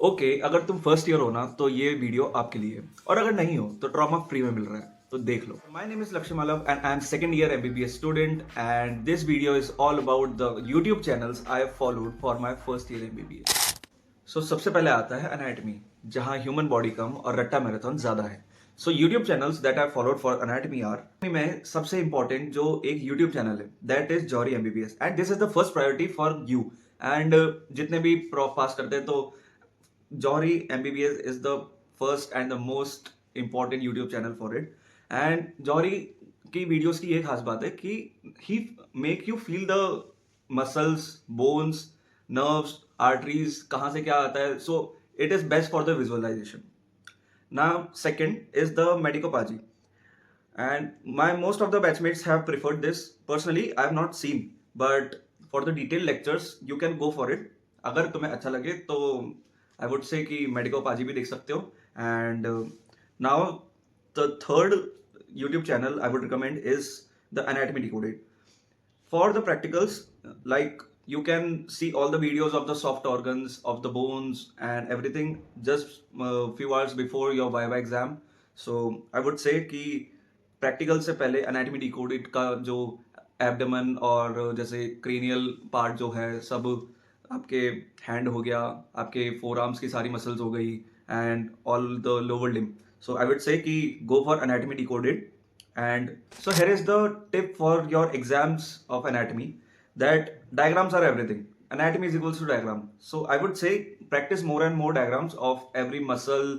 Okay अगर तुम first year हो ना तो ये वीडियो आपके लिए है और अगर नहीं हो तो ट्रॉमा फ्री में मिल रहा है तो देख लो। My name is Lakshya Malav and I am second year MBBS student and this video is all about the YouTube channels I have followed for my first year MBBS. So सबसे पहले आता है एनाटमी, जहां ह्यूमन बॉडी कम और रट्टा marathon ज्यादा है। So YouTube channels that I followed for anatomy are में सबसे इंपॉर्टेंट जो एक यूट्यूब चैनल है that is Jorry MBBS and this is the first priority for you. And जितने भी प्रॉफ पास करते हैं तो Jory MBBS is the first and the most important YouTube channel for it. And Jory की videos की एक खास बात है कि he make you feel the muscles, bones, nerves, arteries कहाँ से क्या आता है. So it is best for the visualization. Now, second is the Medicopagy. And my most of the batchmates have preferred this. Personally, I have not seen, but for the detailed lectures, you can go for it. अगर तुम्हें अच्छा लगे तो I would say कि मेडिकोपाजी भी देख सकते हो. And now the third YouTube channel I would recommend is the anatomy decoded. For the practicals, like you can see all the videos of the soft organs, of the bones and everything just few hours before your viva exam. So I would say कि practical से पहले anatomy decoded का जो abdomen और जैसे cranial part जो है सब आपके hand हो गया, आपके forearms की सारी muscles हो गई and all the lower limb. So I would say कि go for anatomy decoded. And so here is the tip for your exams of anatomy, that diagrams are everything. Anatomy is equals to diagram. So I would say practice more and more diagrams of every muscle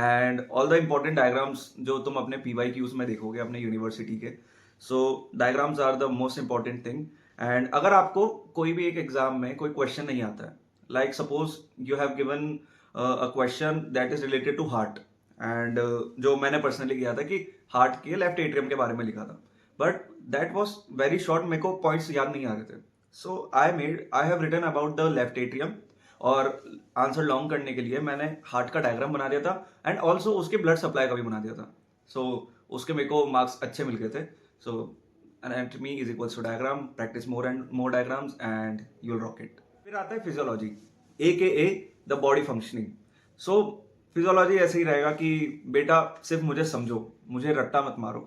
and all the important diagrams जो तुम अपने PYQs में देखोगे अपने university के. So diagrams are the most important thing. And अगर आपको कोई भी एक एग्जाम में कोई क्वेश्चन नहीं आता है, like suppose you have given a question that is related to heart. And जो मैंने पर्सनली किया था कि हार्ट के लेफ्ट एट्रियम के बारे में लिखा था, but that was very short, मेरे को पॉइंट्स याद नहीं आ रहे थे. So I have written about the left atrium और आंसर लॉन्ग करने के लिए मैंने हार्ट का डायग्राम बना दिया था एंड ऑल्सो उसके ब्लड सप्लाई का भी बना दिया था. सो उसके मेरे को मार्क्स अच्छे मिल गए थे. So anatomy is equals to diagram, practice more and more diagrams and you will rock it. फिर आता है physiology a the body functioning. So physiology ऐसे ही रहेगा कि बेटा सिर्फ मुझे समझो, मुझे रट्टा मत मारो.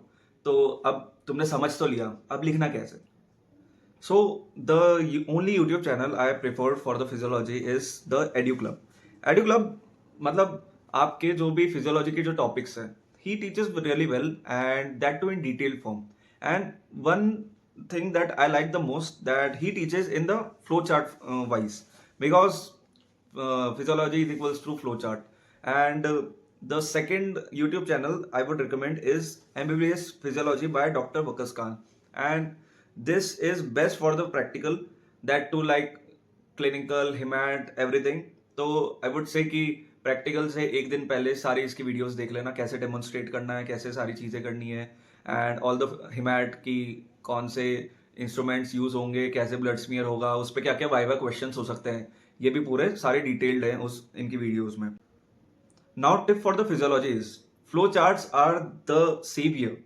तो अब तुमने समझ तो लिया, अब लिखना कैसे. So the only YouTube channel I preferred for the physiology is the Edu Club. Edu Club मतलब आपके जो भी फिजियोलॉजी के जो टॉपिक्स हैं, he teaches really well and that too in detail form. And one thing that I like the most that he teaches in the flow chart wise, because physiology is equals to flow chart. And the second YouTube channel I would recommend is MBBS Physiology by Dr. Waqas Khan. And this is best for the practical, that too like clinical, HEMAT, everything. तो I would say कि practical से एक दिन पहले सारी इसकी videos देख लेना, कैसे डेमोन्स्ट्रेट करना है, कैसे सारी चीज़ें करनी है, एंड ऑल द HEMAT की कौन से इंस्ट्रूमेंट्स यूज होंगे, कैसे ब्लड स्मीयर होगा, उस पर क्या क्या वाइवा क्वेश्चंस हो सकते हैं, ये भी पूरे सारे डिटेल्ड हैं उस इनकी वीडियोस में. Now tip for the physiology is flow charts are the saviour.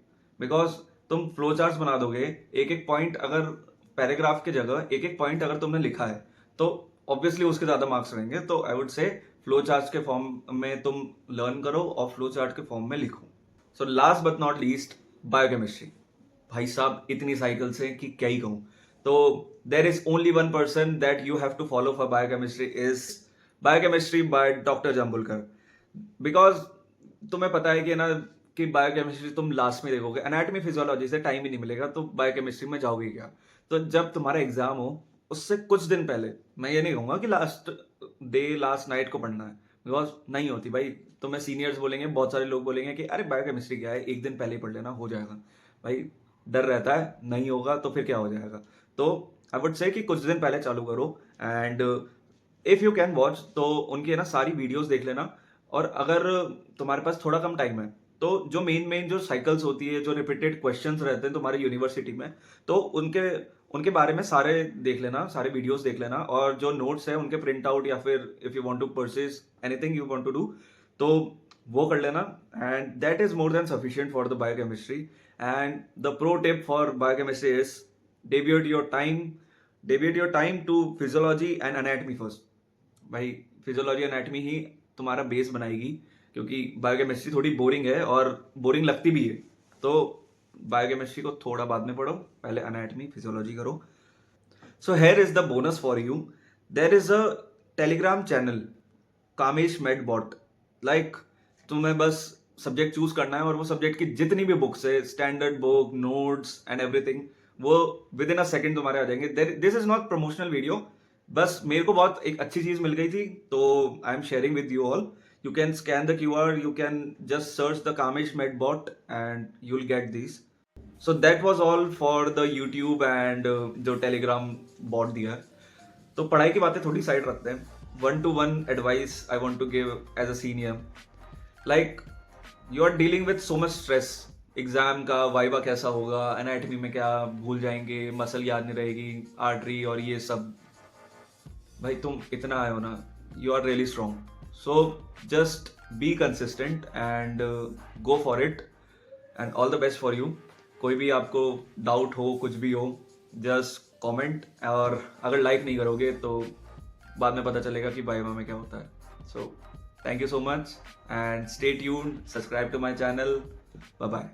Because तुम फ्लो चार्ट्स बना दोगे, एक एक पॉइंट अगर पैराग्राफ की जगह एक एक पॉइंट अगर तुमने लिखा है तो ऑब्वियसली उसके ज्यादा मार्क्स रहेंगे. तो I would say flow charts के फॉर्म में तुम लर्न करो और फ्लो चार्ट के फॉर्म में लिखो. So last but not least, biochemistry. भाई साहब इतनी साइकिल्स हैं कि क्या ही कहूँ. तो there is only one person that you have to follow for biochemistry is biochemistry by Dr. Jambulkar. Because तुम्हें पता है कि ना कि बायोकेमिस्ट्री तुम लास्ट में देखोगे, एनाटॉमी फिजियोलॉजी से टाइम ही नहीं मिलेगा, तो बायोकेमिस्ट्री में जाओगे क्या. तो जब तुम्हारा एग्जाम हो उससे कुछ दिन पहले, मैं ये नहीं कहूँगा कि लास्ट डे लास्ट नाइट को पढ़ना है, बिकॉज नहीं होती भाई. तुम्हें सीनियर्स बोलेंगे, बहुत सारे लोग बोलेंगे कि अरे बायोकेमिस्ट्री क्या है, एक दिन पहले ही पढ़ लेना, हो जाएगा. भाई डर रहता है, नहीं होगा तो फिर क्या हो जाएगा. तो आई वुड से कि कुछ दिन पहले चालू करो and if you can watch तो उनकी है ना सारी वीडियोस देख लेना. और अगर तुम्हारे पास थोड़ा कम टाइम है तो जो मेन जो साइकिल्स होती है, जो रिपीटेड क्वेश्चंस रहते हैं तुम्हारे यूनिवर्सिटी में, तो उनके बारे में सारे देख लेना, सारे वीडियोस देख लेना. और जो नोट्स है उनके प्रिंट आउट, या फिर if you want to purchase anything you want to do तो वो कर लेना. And that is more than sufficient for the biochemistry. And the pro tip for biochemistry is devote your time to physiology and anatomy first. भाई physiology anatomy ही तुम्हारा base बनाएगी, क्योंकि biochemistry थोड़ी बोरिंग है और बोरिंग लगती भी है। तो बायोकेमिस्ट्री को थोड़ा बाद में पढ़ो, पहले एनाटॉमी फिजियोलॉजी करो। So here is the bonus for you. There is a Telegram channel, Kamesh Medbot. Like तुम्हें बस सब्जेक्ट चूज करना है और वो सब्जेक्ट की जितनी भी बुक्स है, standard book, notes and everything, वो विद इन अ सेकेंड तुम्हारे आ जाएंगे। This is not promotional video, बस मेरे को बहुत एक अच्छी चीज मिल गई थी तो I am sharing with you all. You can scan the QR, you can just search the Kamesh Medbot and you will get this. So that was all for the YouTube and जो टेलीग्राम बॉट दिया है। तो पढ़ाई की बातें थोड़ी side रखते हैं। 1-to-1 advice I want to give as a senior. Like you are dealing with so much stress. Exam का वाइवा कैसा होगा, एनाटॉमी में क्या भूल जाएंगे, मसल याद नहीं रहेगी, आर्टरी और ये सब। भाई तुम इतना आए हो ना, you are really strong. So just be consistent and go for it and all the best for you. कोई भी आपको डाउट हो, कुछ भी हो, जस्ट कमेंट, और अगर लाइक नहीं करोगे तो बाद में पता चलेगा कि वाइवा में क्या होता है। So thank you so much and stay tuned, subscribe to my channel. Bye bye.